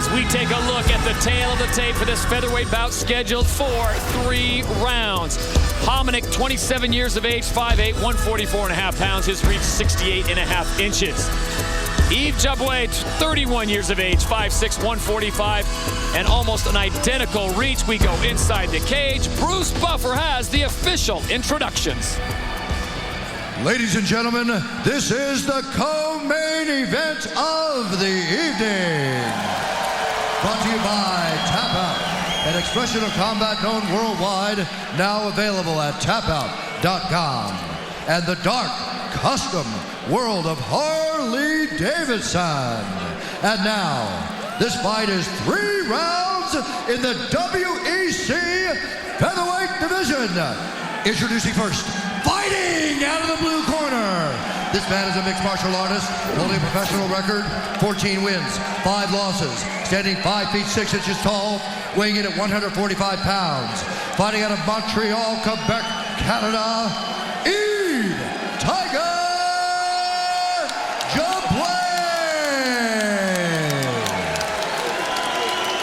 as we take a look at the tail of the tape for this featherweight bout scheduled for 3 rounds. Hominick, 27 years of age, 5'8", 144.5 pounds. His reach, 68.5 inches. Yves Jabouin, 31 years of age, 5'6", 145, and almost an identical reach. We go inside the cage. Bruce Buffer has the official introductions. Ladies and gentlemen, this is the co-main event of the evening. Brought to you by Tap Out, an expression of combat known worldwide, now available at tapout.com. And the dark, custom world of Harley-Davidson. And now, this fight is 3 rounds in the WEC featherweight division. Introducing first, fighting out of the blue corner. This man is a mixed martial artist, holding a professional record, 14 wins, 5 losses, standing 5 feet 6 inches tall, weighing in at 145 pounds. Fighting out of Montreal, Quebec, Canada, Yves Tiger Jabouin.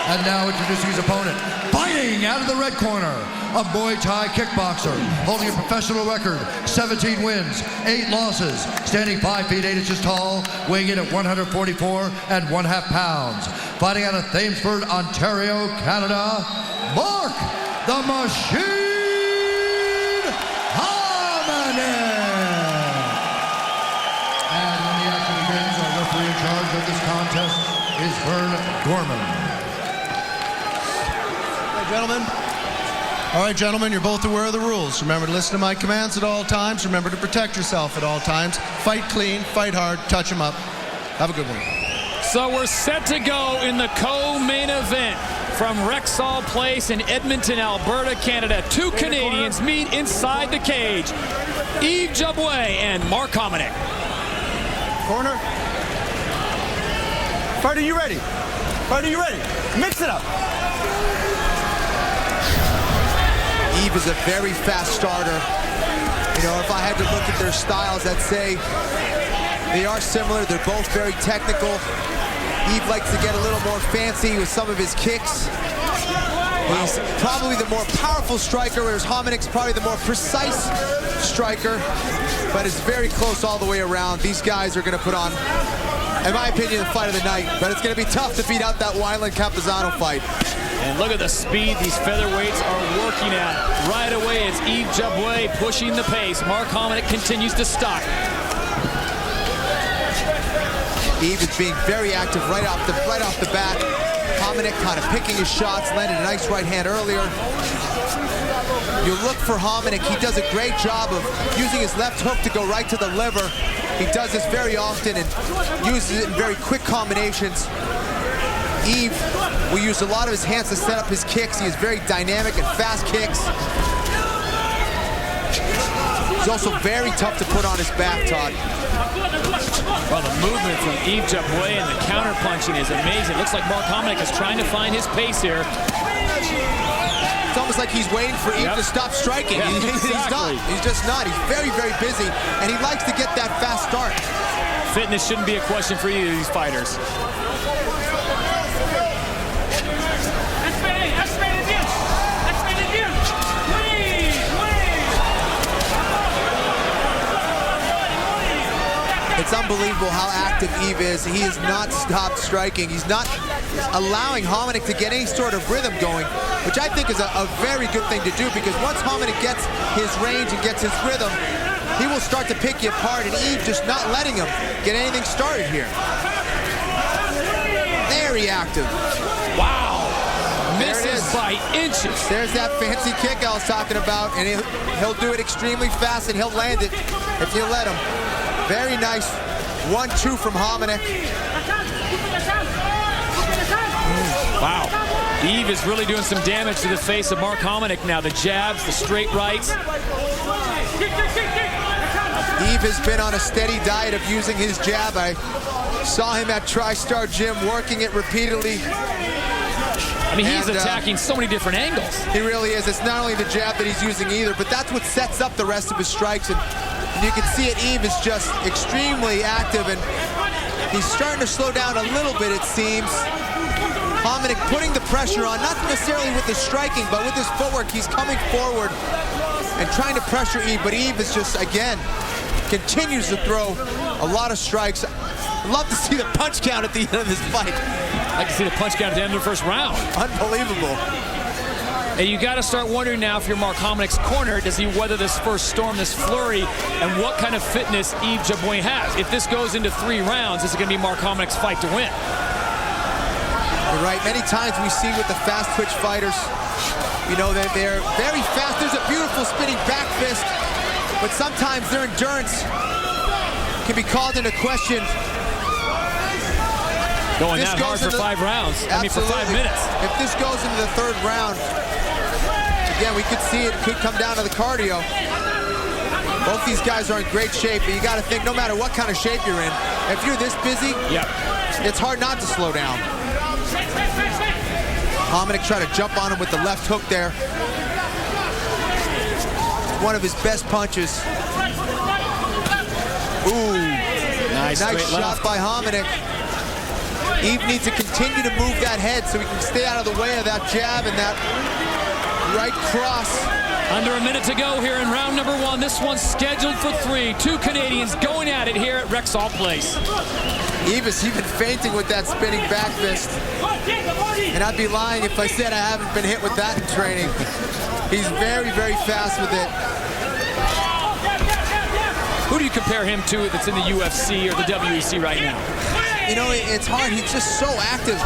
And now introducing his opponent, fighting out of the red corner, a Muay Thai kickboxer, holding a professional record, 17 wins, 8 losses, standing 5 feet 8 inches tall, weighing in at 144.5 pounds. Fighting out of Thamesford, Ontario, Canada, Mark the Machine Hominick. And when the action begins, our referee in charge of this contest is Vern Gorman. Gentlemen. All right, gentlemen, you're both aware of the rules. Remember to listen to my commands at all times. Remember to protect yourself at all times. Fight clean, fight hard, touch them up. Have a good one. So we're set to go in the co-main event from Rexall Place in Edmonton, Alberta, Canada. 2 Canadians meet inside the cage. Yves Jabouin and Mark Hominick. Corner. Fighter, you ready? Fighter, you ready? Mix it up. Yves is a very fast starter. You know, if I had to look at their styles, I'd say they are similar. They're both very technical. Yves likes to get a little more fancy with some of his kicks. He's probably the more powerful striker, whereas Hominick's probably the more precise striker. But it's very close all the way around. These guys are going to put on, in my opinion, the fight of the night. But it's going to be tough to beat out that Wineland-Campuzano fight. And look at the speed these featherweights are working at. Right away, it's Yves Jabouin pushing the pace. Mark Hominick continues to stalk. Yves is being very active right off the bat. Hominick kind of picking his shots, landed a nice right hand earlier. You look for Hominick, he does a great job of using his left hook to go right to the liver. He does this very often and uses it in very quick combinations. Yves will use a lot of his hands to set up his kicks. He has very dynamic and fast kicks. He's also very tough to put on his back, Todd. Well, the movement from Yves Jabouin and the counter-punching is amazing. It looks like Mark Hominick is trying to find his pace here. It's almost like he's waiting for Yves to stop striking. Yeah, He's not. He's just not. He's very, very busy, and he likes to get that fast start. Fitness shouldn't be a question for either of these fighters. It's unbelievable how active Yves is. He has not stopped striking. He's not allowing Hominick to get any sort of rhythm going, which I think is a very good thing to do, because once Hominick gets his range and gets his rhythm, he will start to pick you apart, and Yves just not letting him get anything started here. Very active. Wow. Misses by inches. There's that fancy kick I was talking about, and he'll do it extremely fast, and he'll land it if you let him. Very nice 1-2 from Hominick. Wow. Yves is really doing some damage to the face of Mark Hominick now. The jabs, the straight rights. Yves has been on a steady diet of using his jab. I saw him at TriStar Gym working it repeatedly. I mean, he's attacking so many different angles. He really is. It's not only the jab that he's using either, but that's what sets up the rest of his strikes. And you can see it, Yves is just extremely active, and he's starting to slow down a little bit, it seems. Hominick putting the pressure on, not necessarily with his striking, but with his footwork. He's coming forward and trying to pressure Yves, but Yves is just, again, continues to throw a lot of strikes. I'd love to see the punch count at the end of this fight. I'd like to see the punch count at the end of the first round. Unbelievable. And you got to start wondering now, if you're Mark Hominick's corner, does he weather this first storm, this flurry, and what kind of fitness Yves Jabouin has? If this goes into 3 rounds, this is going to be Mark Hominick's fight to win. You're right. Many times we see with the fast twitch fighters, you know, they're very fast. There's a beautiful spinning back fist, but sometimes their endurance can be called into question. Going that hard for 5 rounds. Absolutely. I mean, for 5 minutes. If this goes into the 3rd round, again, we could see it could come down to the cardio. Both these guys are in great shape, but you got to think, no matter what kind of shape you're in, if you're this busy, it's hard not to slow down. Hominick tried to jump on him with the left hook there. One of his best punches. Ooh, nice shot by Hominick. Yves needs to continue to move that head so he can stay out of the way of that jab and that right cross. Under a minute to go here in round number 1. This one's scheduled for 3. 2 Canadians going at it here at Rexall Place. Yves is even fainting with that spinning back fist. And I'd be lying if I said I haven't been hit with that in training. He's very, very fast with it. Who do you compare him to that's in the UFC or the WEC right now? You know, it's hard. He's just so active.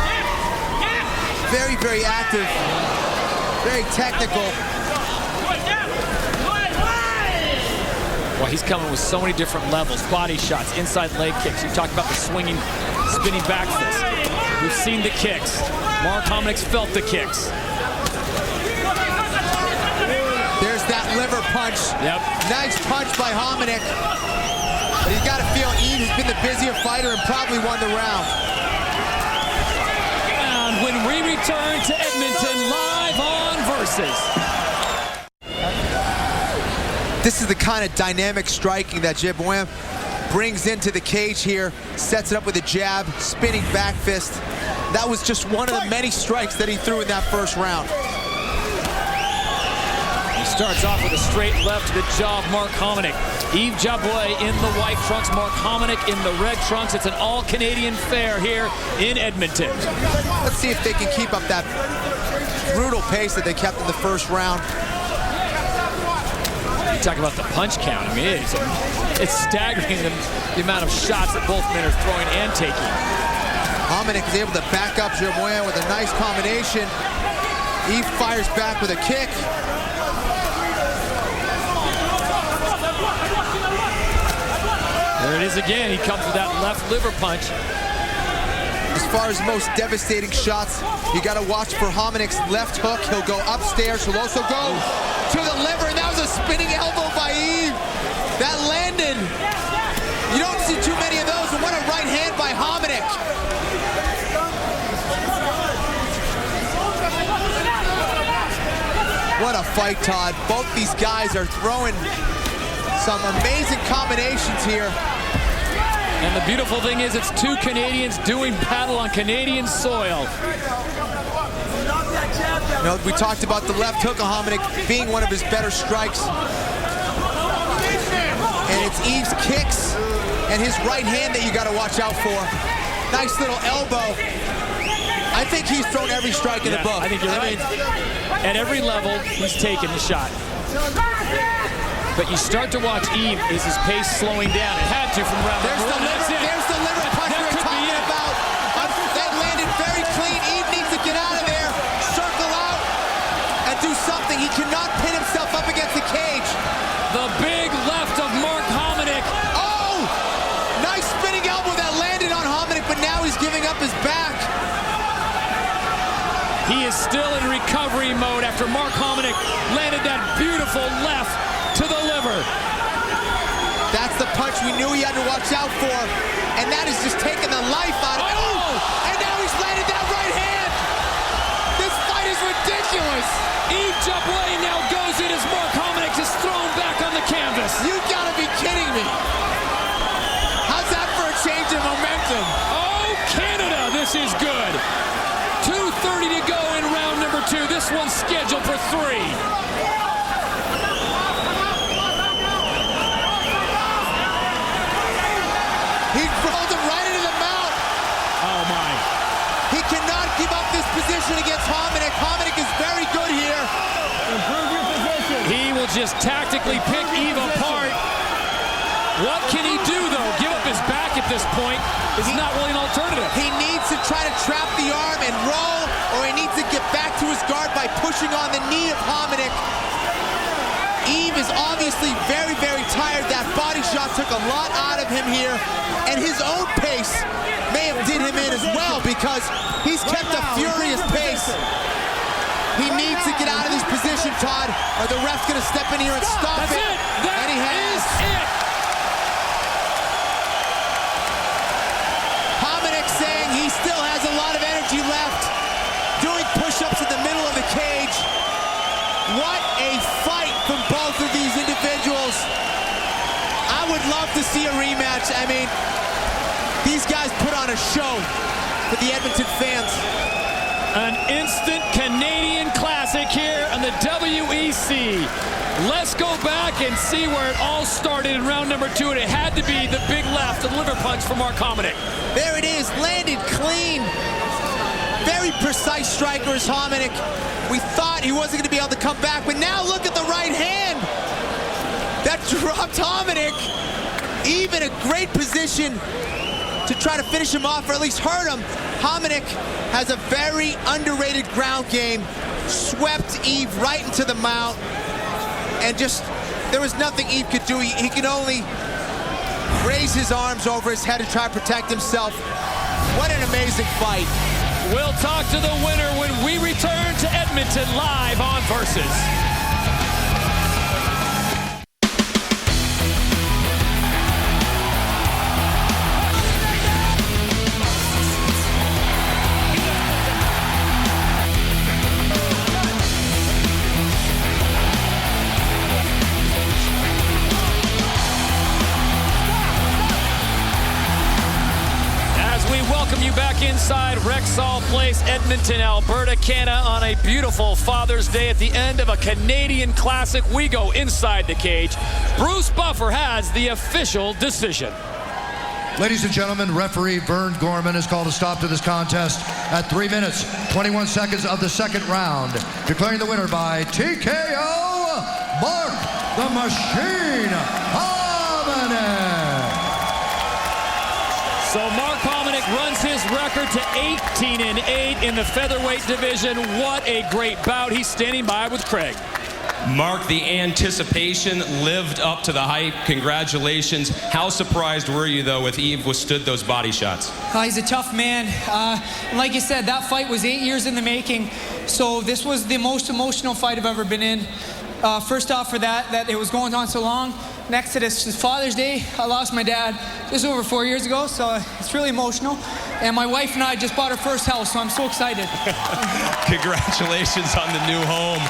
Very, very active. Very technical. Well, he's coming with so many different levels. Body shots, inside leg kicks. You talked about the swinging, spinning back fist. We've seen the kicks. Mark Hominick's felt the kicks. There's that liver punch. Yep. Nice punch by Hominick. But you got to feel Yves has been the busier fighter and probably won the round. And when we return to Edmonton, live on Versus. This is the kind of dynamic striking that Jabouin brings into the cage here. Sets it up with a jab, spinning back fist. That was just one of the many strikes that he threw in that first round. He starts off with a straight left to the jaw of Mark Hominick. Yves Jabouin in the white trunks, Mark Hominick in the red trunks. It's an all-Canadian fair here in Edmonton. Let's see if they can keep up that brutal pace that they kept in the first round. You talk about the punch count. I mean, it's staggering the amount of shots that both men are throwing and taking. Hominick is able to back up Jabouin with a nice combination. Yves fires back with a kick. There it is again. He comes with that left liver punch. As far as most devastating shots, you got to watch for Hominick's left hook. He'll go upstairs. He'll also go to the liver, and that was a spinning elbow by Yves. That landed. You don't see too many of those, and what a right hand by Hominick. What a fight, Todd. Both these guys are throwing some amazing combinations here. And the beautiful thing is it's 2 Canadians doing battle on Canadian soil. You know, we talked about the left hook of Hominick being one of his better strikes. And it's Yves' kicks and his right hand that you got to watch out for. Nice little elbow. I think he's thrown every strike in the book. I think you're right. At every level, he's taken the shot. But you start to watch Yves, is his pace slowing down? It had to from round number 1. There's the liver punch we were talking about. That landed very clean. Yves needs to get out of there, circle out, and do something. He cannot pin himself up against the cage. The big left of Mark Hominick. Oh! Nice spinning elbow that landed on Hominick, but now he's giving up his back. He is still in recovery mode after Mark Hominick landed that beautiful left to the liver. That's the punch we knew he had to watch out for, and that is just taking the life out of it. Oh! And now he's landed that right hand. This fight is ridiculous. Yves Jabouin now goes in as Mark Hominick is thrown back on the canvas. You gotta be kidding me. How's that for a change in momentum? Oh, Canada, this is good. 2 just tactically pick Yves apart. What can he do, though? Give up his back at this point. It's not really an alternative. He needs to try to trap the arm and roll, or he needs to get back to his guard by pushing on the knee of Hominick. Yves is obviously very, very tired. That body shot took a lot out of him here, and his own pace may have did him in as well, because he's kept a furious pace. He needs to get out of this position, Todd, or the ref's going to step in here and stop That's it. That and he has. is it. Hominick saying he still has a lot of energy left, doing push-ups in the middle of the cage. What a fight from both of these individuals. I would love to see a rematch. I mean, these guys put on a show for the Edmonton fans. An instant Canadian classic here on the WEC. Let's go back and see where it all started in round number 2, and it had to be the big left, the liver punch from Mark Hominick. There it is, landed clean. Very precise striker is Hominick. We thought he wasn't going to be able to come back, but now look at the right hand. That dropped Hominick. Yves in a great position to try to finish him off, or at least hurt him. Hominick has a very underrated ground game. Swept Yves right into the mount. And just, there was nothing Yves could do. He could only raise his arms over his head to try to protect himself. What an amazing fight. We'll talk to the winner when we return to Edmonton live on Versus. Welcome you back inside Rexall Place, Edmonton, Alberta, Canada, on a beautiful Father's Day at the end of a Canadian classic. We go inside the cage. Bruce Buffer has the official decision. Ladies and gentlemen, referee Vern Gorman has called a stop to this contest at 3 minutes, 21 seconds of the second round, declaring the winner by TKO, Mark the Machine Hominick. So Mark Hominick runs his record to 18-8 in the featherweight division. What a great bout. He's standing by with Craig. Mark, the anticipation lived up to the hype. Congratulations. How surprised were you, though, with Yves withstood those body shots? He's a tough man. Like you said, that fight was 8 years in the making. So this was the most emotional fight I've ever been in. First off, for that it was going on so long. Next to this is Father's Day. I lost my dad just over 4 years ago, so it's really emotional. And my wife and I just bought our first house, so I'm so excited. Congratulations on the new home.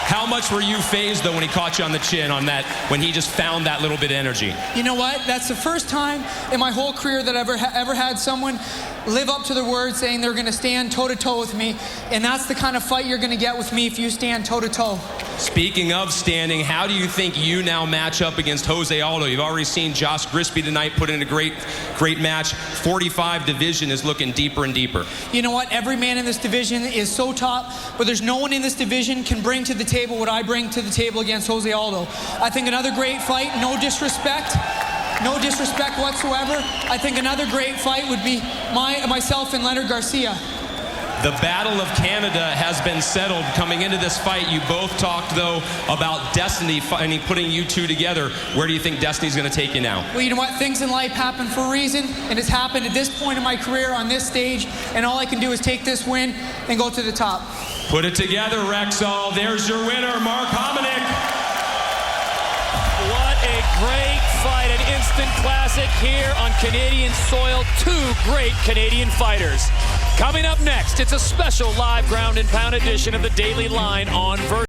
How much were you fazed, though, when he caught you on the chin on that, when he just found that little bit of energy? You know what? That's the first time in my whole career that I've ever had someone live up to their word, saying they're going to stand toe-to-toe with me. And that's the kind of fight you're going to get with me if you stand toe-to-toe. Speaking of standing, how do you think you now match up against Jose Aldo? You've already seen Josh Grisby tonight put in a great match. 45 division is looking deeper and deeper. You know what? Every man in this division is so top, but there's no one in this division can bring to the table what I bring to the table against Jose Aldo. I think another great fight, no disrespect whatsoever. I think another great fight would be myself and Leonard Garcia. The Battle of Canada has been settled coming into this fight. You both talked, though, about Destiny putting you two together. Where do you think Destiny's going to take you now? Well, you know what? Things in life happen for a reason, and it's happened at this point in my career on this stage, and all I can do is take this win and go to the top. Put it together, Rexall. There's your winner, Mark Hominick. What a great fight, an instant classic here on Canadian soil. Two great Canadian fighters. Coming up next, it's a special live ground and pound edition of the Daily Line on Versus.